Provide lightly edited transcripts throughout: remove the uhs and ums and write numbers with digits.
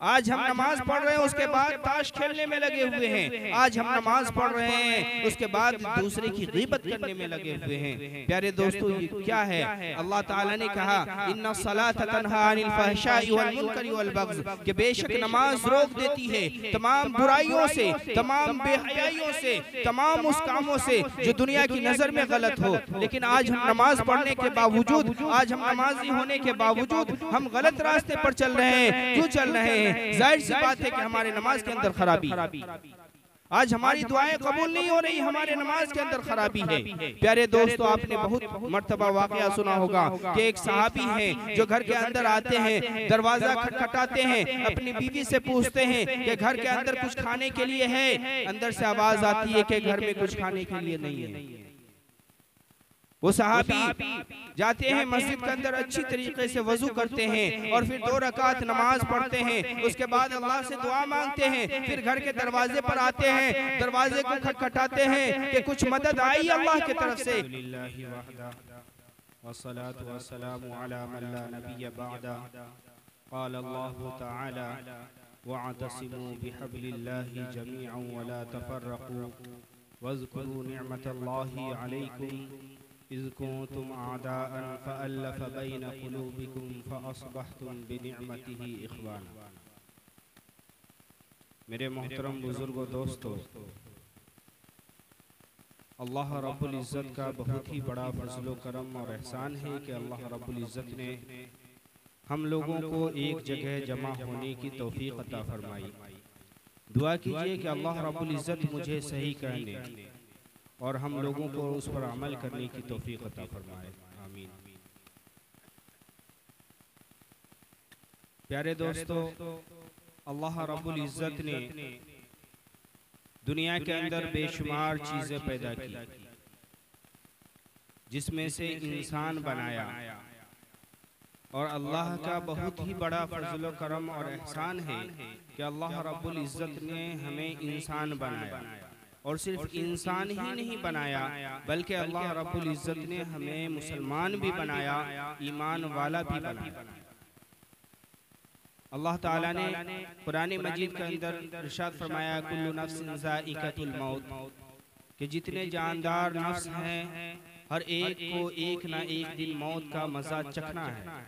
आज हम नमाज पढ़ रहे हैं, उसके बाद ताश खेलने में लगे हुए हैं। आज हम नमाज पढ़ रहे हैं, उसके बाद दूसरे की गीबत करने में लगे हुए हैं। प्यारे दोस्तों, ये क्या है? अल्लाह ताला ने कहा इन्ना सलात तन्हा अनिल फहशाई वल मुनकरी वल बग़्ज़, कि बेशक नमाज रोक देती है तमाम बुराइयों से, तमाम बेहयाइयों से, तमाम उस कामों से जो दुनिया की नजर में गलत हो। लेकिन आज हम नमाज पढ़ने के बावजूद, आज हम नमाजी होने के बावजूद हम गलत रास्ते पर चल रहे हैं। क्यों चल रहे हैं? जाहिर सी बात है कि हमारे नमाज के अंदर खराबी। आज हमारी दुआएं कबूल नहीं हो रही, हमारे नमाज के अंदर खराबी है। प्यारे दोस्तों, आपने बहुत मर्तबा वाकया सुना होगा कि एक सहाबी हैं जो घर के अंदर आते हैं, दरवाजा खटखटाते हैं, अपनी बीवी से पूछते हैं कि घर के अंदर कुछ खाने के लिए है। अंदर से आवाज आती है कि घर में कुछ खाने के लिए नहीं है। वो सहाबी जाते हैं मस्जिद के अंदर, अच्छी तरीके से वजू करते हैं और फिर 2 रकात नमाज पढ़ते हैं। उसके बाद अल्लाह से दुआ मांगते हैं। फिर घर के दरवाजे पर आते हैं, दरवाजे को खटखटाते हैं कि कुछ मदद आई अल्लाह की तरफ से। वस्सलातु वस्सलामु अला मन ला नबिय्य बअदा, क़ाल अल्लाहु तआला वअतसिमू बिहब्लिल्लाहि जमीअन वला तफर्रक़ू वज़्कुरू निअमतल्लाहि अलैकुम इज़ कुंतुम आदाअन फ़अल्लफ़ बैन क़ुलूबिकुम फ़अस्बहतुम बिनिअमतिही इख़वाना। मेरे मोहतरम बुजुर्गों, दोस्तों, अल्लाह रब्बुल इज़्ज़त का बहुत ही बड़ा फज़्ल व करम और एहसान है कि अल्लाह रब्बुल इज़्ज़त ने हम लोगों को एक जगह जमा होने की तौफ़ीक़ अता फ़रमाई। दुआ कीजिए कि अल्लाह रब्बुल इज़्ज़त मुझे सही कहने और हम लोगों को उस पर अमल करने की तौफीक अता फरमाए। आमीन। प्यारे दोस्तों, अल्लाह रब्बुल इज़्ज़त ने दुनिया के अंदर बेशुमार चीज़ें पैदा की, जिसमें से इंसान बनाया। और अल्लाह का बहुत ही बड़ा फज़्ल करम और एहसान है कि अल्लाह रब्बुल इज़्ज़त ने हमें इंसान बनाया। और सिर्फ इंसान ही नहीं बनाया, बल्कि अल्लाह रब्बुल इज़्ज़त ने हमें मुसलमान भी बनाया, ईमान वाला भी बनाया। अल्लाह ताला ने कुरान मजीद के अंदर इरशाद फरमाया कुल्लु नफ्सिन ज़ाइक़तुल मौत, कि जितने जानदार नफ्स हैं हर एक को एक ना एक दिन मौत का मज़ा चखना है।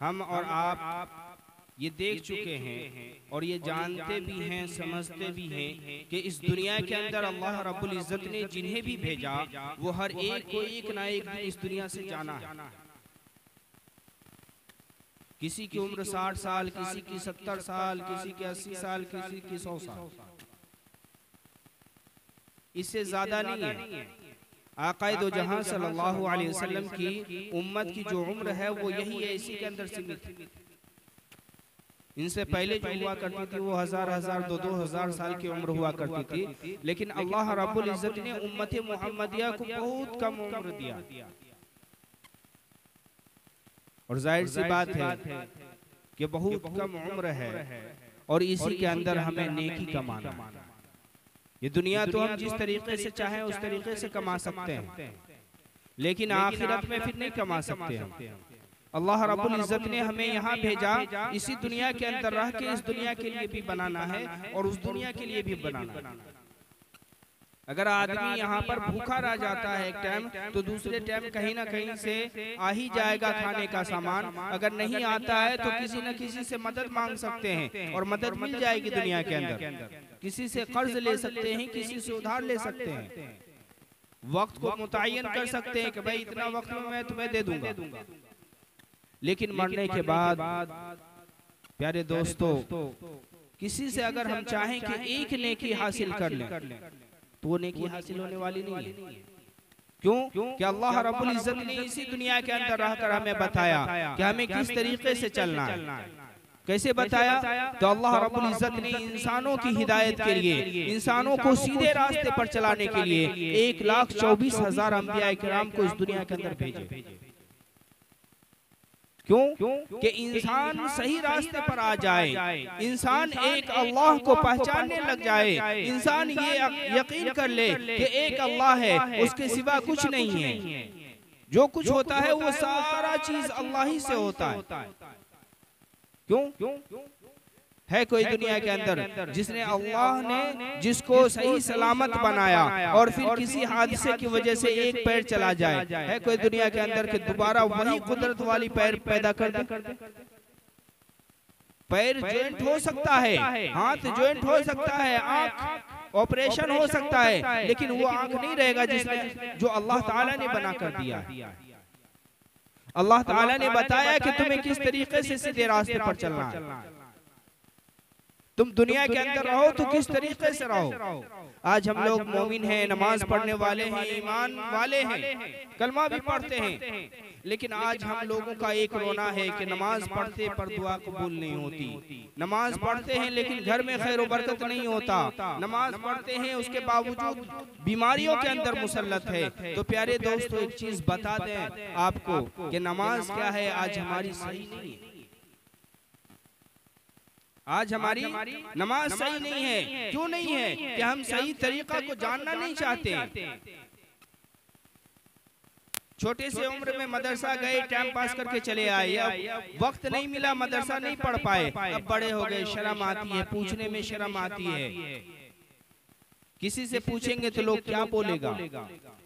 हम और आप ये देख चुके हैं और ये जानते भी हैं, समझते भी हैं कि इस दुनिया के अंदर अल्लाह रब्बुल इज़्ज़त ने जिन्हें भी भेजा वो हर एक को एक ना एक दिन इस दुनिया से जाना है। किसी की उम्र 60 साल, किसी की 70 साल, किसी की 80 साल, किसी की 100 साल, इससे ज्यादा नहीं है। आक़ाए दो जहां सल्लल्लाहु अलैहि वसल्लम की उम्मत की जो उम्र है वो यही है, इसी के अंदर सीमित है। इनसे पहले जो हुआ करती थी वो 1000 2,000 साल की उम्र हुआ करती थी। लेकिन अल्लाह रब्बुल इज़्ज़त ने उम्मत मुहम्मदिया को बहुत कम उम्र दिया। और जाहिर सी बात है कि बहुत कम उम्र है और इसी के अंदर हमें नेकी कमाना। ये दुनिया तो हम जिस तरीके से चाहें उस तरीके से कमा सकते हैं, लेकिन आखिरत में फिर नहीं कमा सकते हम। अल्लाह रब्बुल इज़्ज़त ने हमें यहाँ भेजा, इसी दुनिया के अंदर रह के इस दुनिया के लिए भी बनाना है और उस दुनिया के लिए भी बनाना है। अगर आदमी यहाँ पर भूखा रह जाता है एक टाइम, तो दूसरे टाइम कहीं ना कहीं से आ ही जाएगा खाने का सामान। अगर नहीं आता है तो किसी न किसी से मदद मांग सकते हैं और मदद मिल जाएगी दुनिया के अंदर। किसी से कर्ज ले सकते हैं, किसी से उधार ले सकते हैं, वक्त को मुतय्यन कर सकते हैं कि भाई इतना वक्त में मैं तुम्हें दे दूंगा। लेकिन मरने के बाद प्यारे दोस्तों, किसी से अगर हम चाहें कि एक नेकी हासिल कर लें तो वो नेकी हासिल होने वाली नहीं है। क्यों? कि अल्लाह रब्बुल इज़्ज़त ने इसी दुनिया के अंदर रहकर हमें बताया कि हमें किस तरीके से चलना है। कैसे बताया? तो अल्लाह रब्बुल इज़्ज़त ने इंसानों की हिदायत के लिए, इंसानों को सीधे रास्ते पर चलाने के लिए 1,24,000 अंबिया किराम को इस दुनिया के अंदर भेजे। क्यों? कि इंसान सही रास्ते पर आ जाए, इंसान एक अल्लाह को पहचानने लग जाए, इंसान ये यकीन कर ले कि एक अल्लाह है, उसके सिवा कुछ नहीं है। जो कुछ होता है वो सारा चीज अल्लाह ही से होता है। क्यों है कोई दुनिया के अंदर जिसने अल्लाह ने जिसको सही सलामत बनाया और फिर किसी हादसे की वजह से एक पैर चला जाए? है कोई दुनिया के अंदर कि दोबारा वही कुदरत वाली पैर पैदा कर दे? पैर ज्वाइंट हो सकता है, हाथ ज्वाइंट हो सकता है, आंख ऑपरेशन हो सकता है, लेकिन वो आंख नहीं रहेगा जिसने जो अल्लाह ताला ने बना कर दिया है। अल्लाह ताला ने बताया कि तुम्हें किस तरीके से सीधे रास्ते पर चलना है। तुम दुनिया के अंदर रहो तो किस तरीके से रहो। आज हम लोग मोमिन हैं, नमाज पढ़ने वाले हैं, ईमान वाले हैं, कलमा भी पढ़ते हैं, लेकिन आज हम लोगों का एक रोना है कि नमाज पढ़ते पर दुआ कबूल नहीं होती। नमाज पढ़ते हैं लेकिन घर में खैर बरकत नहीं होता। नमाज पढ़ते हैं उसके बावजूद बीमारियों के अंदर मुसल्लत है। तो प्यारे दोस्तों, एक चीज बता दें आपको कि नमाज क्या है, आज हमारी सही नहीं है। आज हमारी नमाज सही नहीं है। क्यों नहीं है? कि हम सही तरीका को जानना नहीं चाहते। छोटे से उम्र में मदरसा गए, टाइम पास करके चले आए, अब वक्त नहीं मिला, मदरसा नहीं पढ़ पाए। अब बड़े हो गए, शर्म आती है, पूछने में शर्म आती है। किसी से पूछेंगे तो लोग क्या बोलेगा?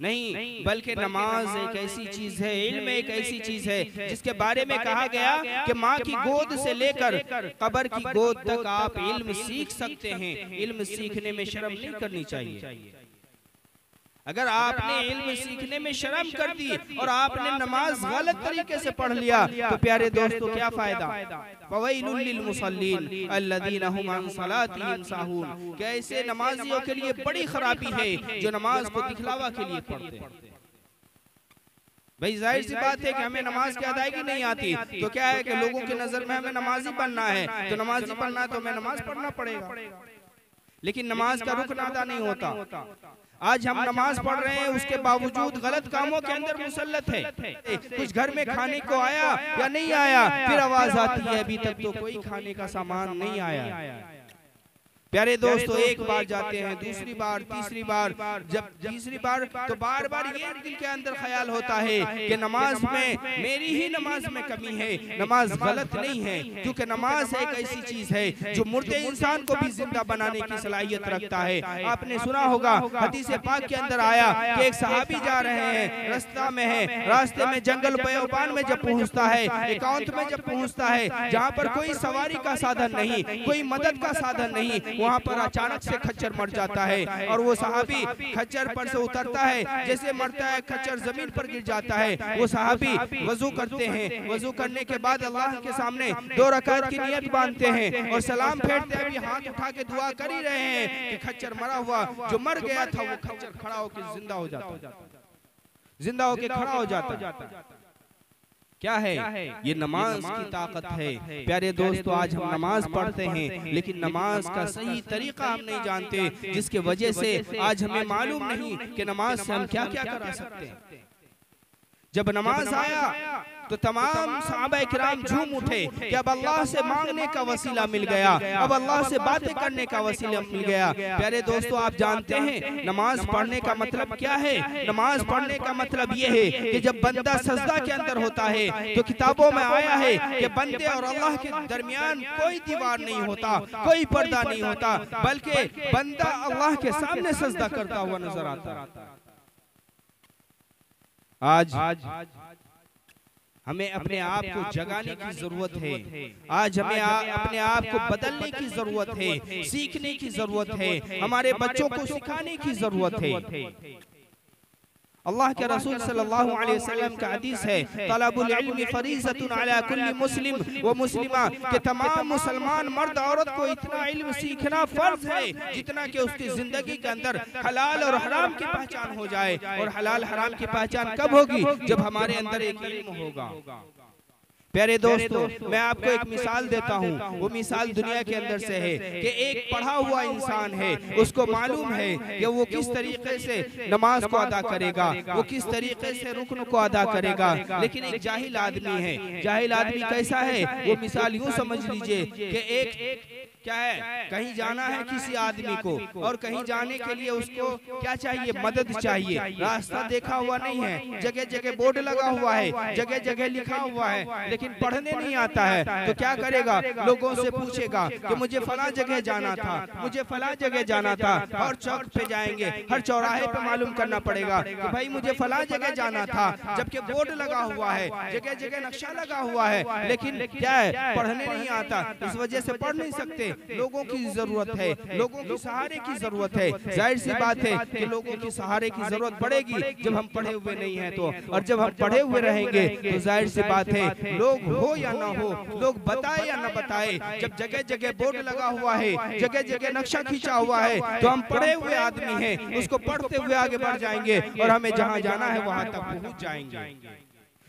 नहीं, बल्कि नमाज एक ऐसी चीज है, इल्म एक ऐसी चीज है जिसके बारे में कहा गया कि माँ की गोद से लेकर कब्र की गोद तक आप इल्म सीख सकते हैं। इल्म सीखने में शर्म नहीं करनी चाहिए। अगर आपने इल्म सीखने में शर्म कर दी और आपने नमाज गलत तरीके से पढ़ लिया तो प्यारे दोस्तों क्या फायदा? फवैलुल लिल मुसल्लीन अल्लज़ीना हुम अन सलातिहिम साहून। कैसे नमाजियों के लिए बड़ी खराबी है जो नमाज को दिखलावा के लिए पढ़ते हैं। भाई जाहिर सी बात है कि हमें नमाज की अदायगी नहीं आती, तो क्या है कि लोगों की नजर में हमें नमाजी बनना है, तो नमाजी बनना है तो हमें नमाज पढ़ना पड़ेगा, लेकिन नमाज का रुकन अदा नहीं होता। आज हम नमाज पढ़ रहे हैं, उसके बावजूद गलत कामों के अंदर मुसल्लत है। कुछ घर में खाने को आया या नहीं आया, फिर आवाज आती है अभी तक तो कोई खाने का सामान नहीं आया। प्यारे दोस्तों, एक बार जाते हैं, दूसरी बार, तीसरी बार, जब तीसरी बार तो बार बार ये दिल के अंदर ख्याल होता है कि नमाज में मेरी ही नमाज में कमी है। नमाज गलत नहीं है, क्योंकि नमाज एक ऐसी चीज है जो मुर्दे इंसान को भी जिंदा बनाने की सलाहियत रखता है। आपने सुना होगा, हदीस पाक के अंदर आया कि एक सहाबी जा रहे हैं, रास्ता में है, रास्ते में जंगल बयोबान में जब पहुंचता है, एकांत में जब पहुंचता है, जहाँ पर कोई सवारी का साधन नहीं, कोई मदद का साधन नहीं, वहाँ पर अचानक से खच्चर मर जाता है और वो सहाबी खच्चर पर से उतरता है, जैसे मरता है खच्चर जमीन पर गिर जाता है। वो सहाबी वजू करते हैं, वजू करने के बाद अल्लाह के सामने 2 रकात की नियत बांधते हैं और सलाम फेरते हैं, अभी हाथ उठा के दुआ कर ही रहे हैं कि खच्चर मरा हुआ जो मर गया था वो खच्चर खड़ा होकर जिंदा हो जाता, जिंदा होकर खड़ा हो जाता। क्या है? ये नमाज की ताकत है। प्यारे दोस्तों, आज हम नमाज पढ़ते हैं लेकिन नमाज का सही तरीका हम नहीं जानते, जिसके वजह से आज हमें मालूम नहीं कि नमाज से हम क्या क्या करा सकते हैं। जब नमाज आया तो तमाम सहाबा किराम झूम उठे कि अब अल्लाह से मांगने का वसीला मिल गया, अब अल्लाह से बातें करने का वसीला मिल गया। प्यारे दोस्तों, आप जानते हैं नमाज पढ़ने का मतलब क्या है? नमाज पढ़ने का मतलब ये है कि जब बंदा सजदा के अंदर होता है तो किताबों में आया है कि बंदे और अल्लाह के दरमियान कोई दीवार नहीं होता, कोई पर्दा नहीं होता, बल्कि बंदा अल्लाह के सामने सजदा करता हुआ नजर आता। आज हमें अपने आप को जगाने की जरूरत है। आज हमें अपने आप को बदलने की जरूरत है, सीखने की जरूरत है, हमारे बच्चों को सिखाने की जरूरत है। अल्लाह के रसूल सल्लल्लाहु अलैहि वसल्लम का हदीस है, तलबुल इल्मी फरीज़तुन अला कुल्ली मुस्लिम व मुस्लिमा, कि तमाम मुसलमान मर्द औरत को इतना इल्म सीखना फर्ज है जितना कि उसकी जिंदगी के अंदर हलाल और हराम की पहचान हो जाए। और हलाल हराम की पहचान कब होगी? जब हमारे अंदर एक इल्म होगा। प्यारे दोस्तों, मैं आपको एक मिसाल देता हूँ। वो मिसाल दुनिया के अंदर से है कि एक पढ़ा हुआ इंसान है, उसको मालूम है कि वो किस तरीके से नमाज को अदा करेगा, वो किस तरीके से रुकन को अदा करेगा, लेकिन एक जाहिल आदमी है। जाहिल आदमी कैसा है? वो मिसाल यूँ समझ लीजिए कि एक क्या है, कहीं जाना है किसी आदमी को और कहीं जाने के लिए उसको क्या चाहिए? मदद चाहिए। रास्ता देखा हुआ नहीं है, जगह जगह बोर्ड लगा हुआ है, जगह जगह लिखा हुआ है, लेकिन लेकिन पढ़ने नहीं आता है तो क्या करेगा, लोगों से पूछेगा कि मुझे फला जगह जाना था, मुझे फला जगह जाना था। हर चौक पे जाएंगे, हर चौराहे पे मालूम करना पड़ेगा कि भाई मुझे फला जगह जाना था, जबकि बोर्ड लगा हुआ है, जगह जगह नक्शा लगा हुआ है, लेकिन क्या है, पढ़ने नहीं आता। इस वजह से पढ़ नहीं सकते। लोगों की जरूरत है, लोगों के सहारे की जरूरत है। जाहिर सी बात है कि लोगों के सहारे की जरूरत पड़ेगी जब हम पढ़े हुए नहीं है तो, और जब हम पढ़े हुए रहेंगे तो जाहिर सी बात है, लोग हो या ना हो, लोग बताए या ना बताए, जब जगह जगह बोर्ड लगा हुआ है, जगह जगह नक्शा खींचा हुआ है, तो हम पढ़े हुए आदमी हैं, उसको पढ़ते हुए आगे बढ़ जाएंगे और हमें जहां जाना है वहां तक पहुंच जाएंगे।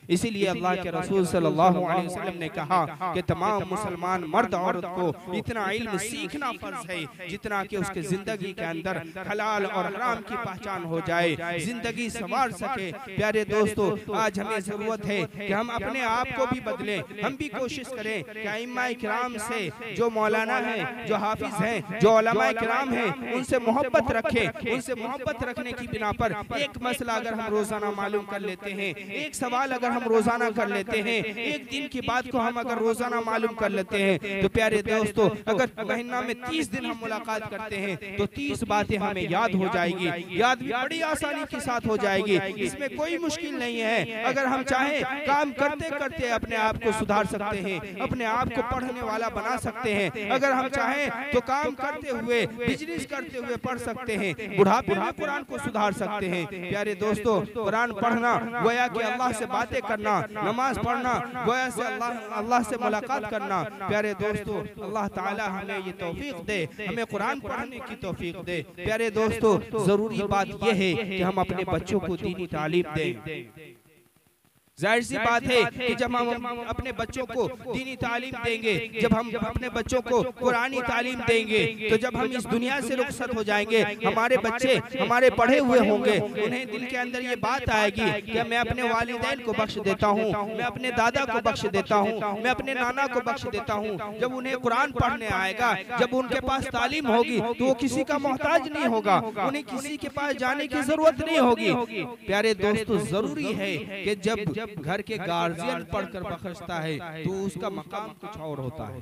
इसीलिए अल्लाह के रसूल सल्लल्लाहु अलैहि वसल्लम ने कहा कि तमाम मुसलमान मर्द औरत को इतना इल्म सीखना फर्ज है जितना कि उसके जिंदगी के अंदर हलाल और हराम की पहचान हो जाए, जिंदगी संवार सके। प्यारे दोस्तों, आज हमें जरूरत है कि हम अपने आप को भी बदलें, हम भी कोशिश करें कि अइम्मा किराम से, जो मौलाना हैं, जो हाफिज हैं, जो उलमा किराम हैं, उनसे मोहब्बत रखें। उनसे मोहब्बत रखने की बिना पर एक मसला अगर हम रोजाना मालूम कर लेते हैं, एक सवाल अगर हम रोजाना कर लेते हैं, एक दिन की बात को हम अगर रोजाना मालूम कर लेते हैं, तो प्यारे दोस्तों अगर महीना में 30 दिन हम मुलाकात करते हैं तो 30 बातें हमें याद हो जाएगी, याद भी बड़ी आसानी के साथ हो जाएगी। इसमें कोई मुश्किल नहीं है। अगर हम चाहें काम करते करते अपने आप को सुधार सकते हैं, अपने आप को पढ़ने वाला बना सकते हैं। अगर हम चाहें तो काम करते हुए, बिजनेस करते हुए पढ़ सकते हैं, बुढ़ापे में कुरान को सुधार सकते हैं। प्यारे दोस्तों, कुरान पढ़ना गोया कि अल्लाह से बातें करना, नमाज पढ़ना गोया से अल्लाह से मुलाकात करना। प्यारे दोस्तों, अल्लाह ताला हमें ये तौफीक दे, हमें कुरान पढ़ने की तौफीक दे। प्यारे दोस्तों, जरूरी बात यह है कि हम अपने बच्चों को दीनी तालीम दें। जाहिर सी बात है कि जब हम अपने बच्चों को दीनी तालीम देंगे, जब हम अपने बच्चों को कुरानी तालीम देंगे, तो जब हम इस दुनिया से रुखसत हो जाएंगे, हमारे बच्चे हमारे पढ़े हुए होंगे, उन्हें दिल के अंदर ये बात आएगी कि मैं अपने वालिदैन को बख्श देता हूँ, मैं अपने दादा को बख्श देता हूँ, मैं अपने नाना को बख्श देता हूँ। जब उन्हें कुरान पढ़ने आएगा, जब उनके पास तालीम होगी तो वो किसी का मोहताज नहीं होगा, उन्हें किसी के पास जाने की जरूरत नहीं होगी। प्यारे दोस्तों, जरूरी है कि जब घर के गार्जियन पढ़कर बख्शता है तो उसका मकाम कुछ और होता है।